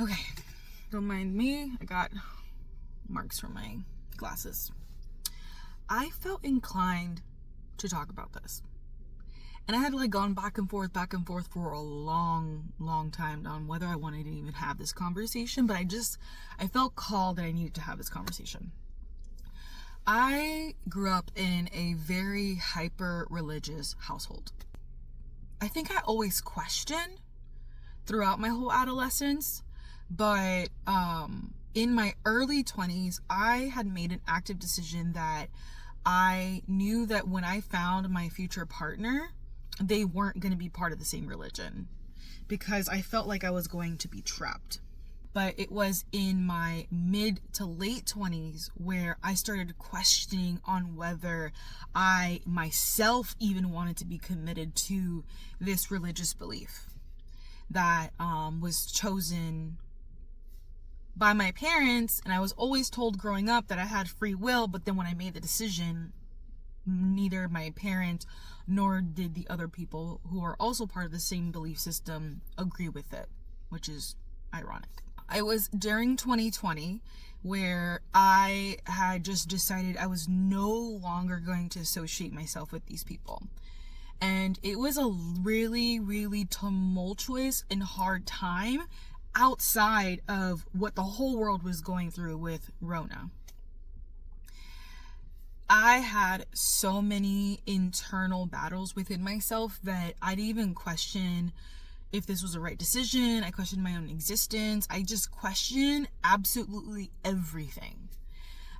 Okay, don't mind me. I got marks from my glasses. I felt inclined to talk about this. And I had gone back and forth for a long time on whether I wanted to even have this conversation, but I felt called that I needed to have this conversation. I grew up in a very hyper religious household. I think I always questioned throughout my whole adolescence, but in my early 20s, I had made an active decision that I knew that when I found my future partner, they weren't going to be part of the same religion, because I felt like I was going to be trapped. But it was in my mid to late 20s where I started questioning on whether I myself even wanted to be committed to this religious belief that was chosen by my parents. And I was always told growing up that I had free will, but then when I made the decision, neither my parents nor did the other people who are also part of the same belief system agree with it, which is ironic. I was during 2020 where I had just decided I was no longer going to associate myself with these people. And it was a really, really tumultuous and hard time outside of what the whole world was going through with Rona. I had so many internal battles within myself that I'd even question if this was the right decision. I questioned my own existence. I just questioned absolutely everything.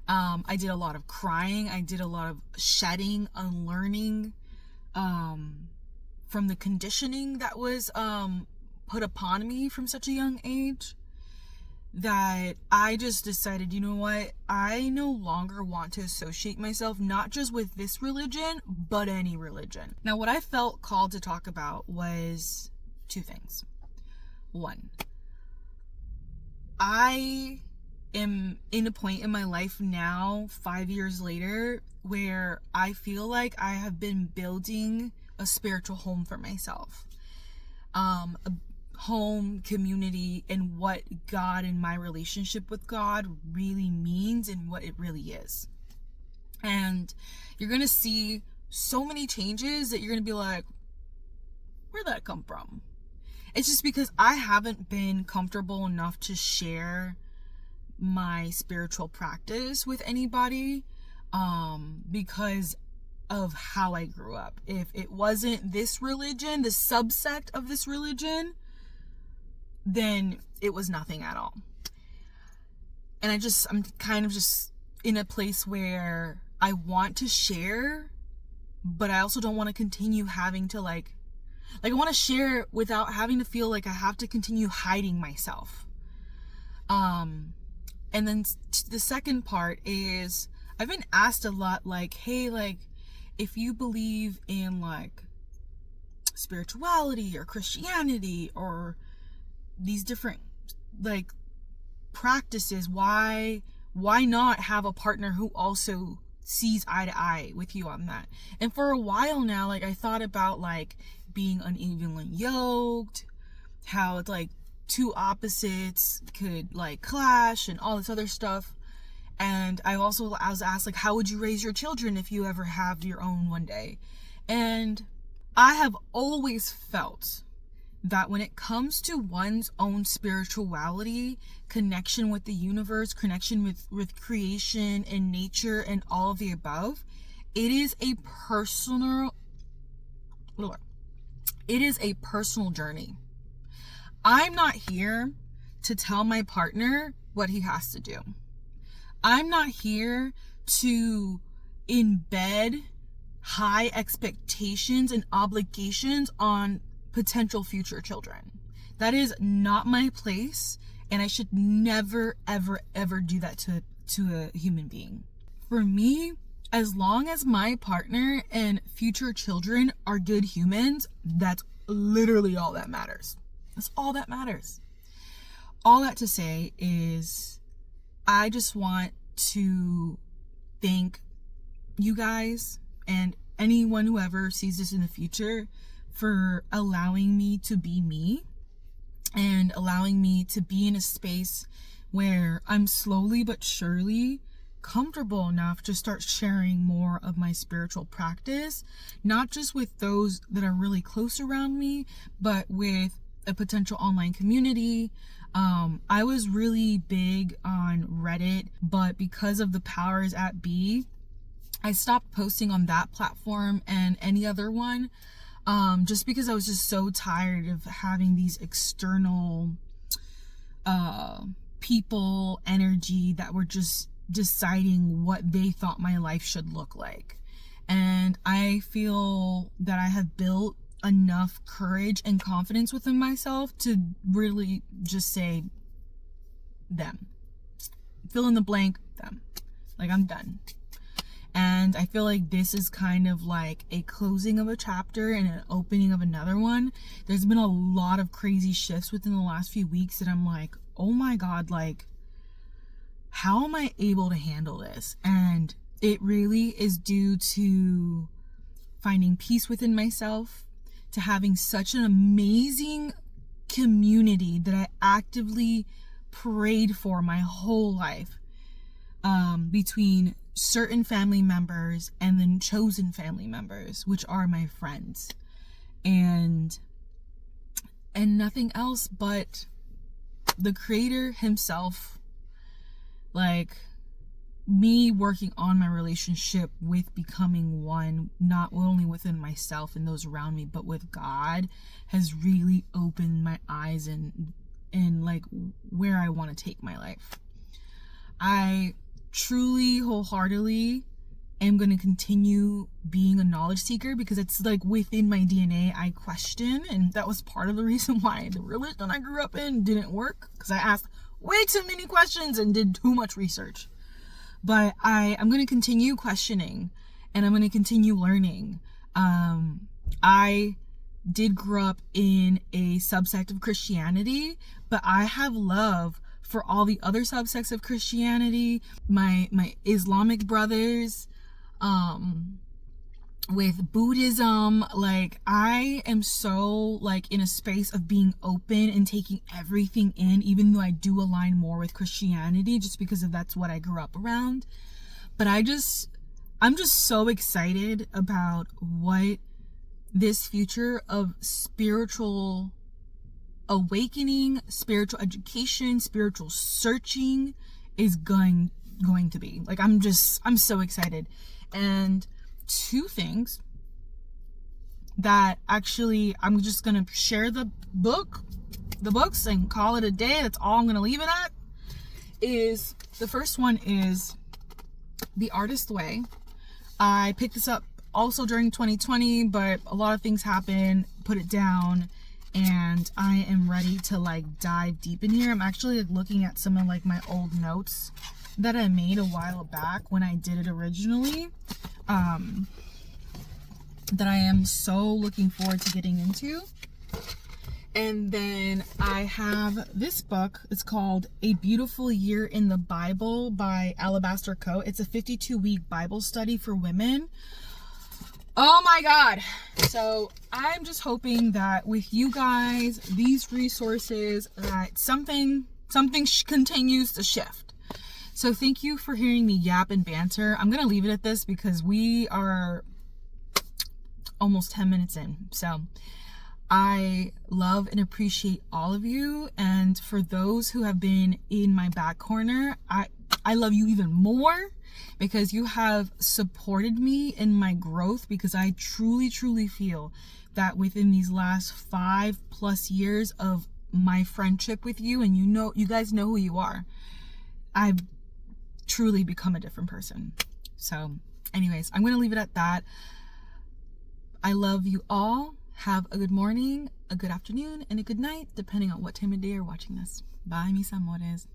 I did a lot of crying. I did a lot of shedding, unlearning from the conditioning that was put upon me from such a young age, that I just decided, you know what, I no longer want to associate myself not just with this religion, but any religion. Now, what I felt called to talk about was two things. One, I am in a point in my life now, 5 years later, where I feel like I have been building a spiritual home for myself. A home, community, and what God and my relationship with God really means and what it really is. And you're going to see so many changes that you're going to be like, where'd that come from? It's just because I haven't been comfortable enough to share my spiritual practice with anybody because of how I grew up. If it wasn't this religion, the subsect of this religion, then it was nothing at all. And I'm kind of just in a place where I want to share, but I also don't want to continue having to I want to share without having to feel like I have to continue hiding myself. And then the second part is, I've been asked a lot, hey, if you believe in spirituality or Christianity or these different practices, why not have a partner who also sees eye to eye with you on that? And for a while now, I thought about being unevenly yoked, how it's two opposites could clash and all this other stuff. And I was asked how would you raise your children if you ever have your own one day? And I have always felt that when it comes to one's own spirituality, connection with the universe, connection with creation and nature and all of the above, it is a personal journey. I'm not here to tell my partner what he has to do. I'm not here to embed high expectations and obligations on potential future children. That is not my place, and I should never, ever, ever do that to a human being. For me, as long as my partner and future children are good humans, that's literally all that matters. That's all that matters. All that to say is, I just want to thank you guys and anyone who ever sees this in the future for allowing me to be me and allowing me to be in a space where I'm slowly but surely comfortable enough to start sharing more of my spiritual practice, not just with those that are really close around me, but with a potential online community. I was really big on Reddit, but because of the powers at be, I stopped posting on that platform and any other one, just because I was just so tired of having these external people energy that were just deciding what they thought my life should look like. And I feel that I have built enough courage and confidence within myself to really just say them. Fill in the blank, them. Like, I'm done. And I feel like this is kind of like a closing of a chapter and an opening of another one. There's been a lot of crazy shifts within the last few weeks that I'm like, oh my God, like, how am I able to handle this? And it really is due to finding peace within myself, to having such an amazing community that I actively prayed for my whole life, between certain family members and then chosen family members, which are my friends, and nothing else but the Creator himself. Like, me working on my relationship with becoming one, not only within myself and those around me, but with God, has really opened my eyes and like where I want to take my life. I truly, wholeheartedly am going to continue being a knowledge seeker, because it's like within my DNA. I question, and that was part of the reason why the religion I grew up in didn't work, because I asked way too many questions and did too much research. But I'm going to continue questioning, and I'm going to continue learning. I did grow up in a subsect of Christianity, but I have love for all the other subsects of Christianity, my Islamic brothers, with Buddhism. Like, I am so like in a space of being open and taking everything in, even though I do align more with Christianity just because that's what I grew up around. But I'm just so excited about what this future of spiritual awakening, spiritual education, spiritual searching is going to be. Like, I'm so excited. And two things that actually I'm just gonna share the books and call it a day. That's all I'm gonna leave it at. Is the first one is The Artist Way. I picked this up also during 2020, but a lot of things happened, put it down, and I am ready to like dive deep in here. I'm actually like looking at some of like my old notes that I made a while back when I did it originally, that I am so looking forward to getting into. And then I have this book. It's called A Beautiful Year in the Bible by Alabaster Coat. It's a 52-week Bible study for women. Oh my God. So I'm just hoping that with you guys, these resources, that something continues to shift. So thank you for hearing me yap and banter. I'm going to leave it at this because we are almost 10 minutes in. So I love and appreciate all of you. And for those who have been in my back corner, I love you even more, because you have supported me in my growth, because I truly, truly feel that within these last 5+ years of my friendship with you, and you guys know who you are, I've truly become a different person. So anyways, I'm going to leave it at that. I love you all. Have a good morning, a good afternoon, and a good night, depending on what time of day you're watching this. Bye, mis amores.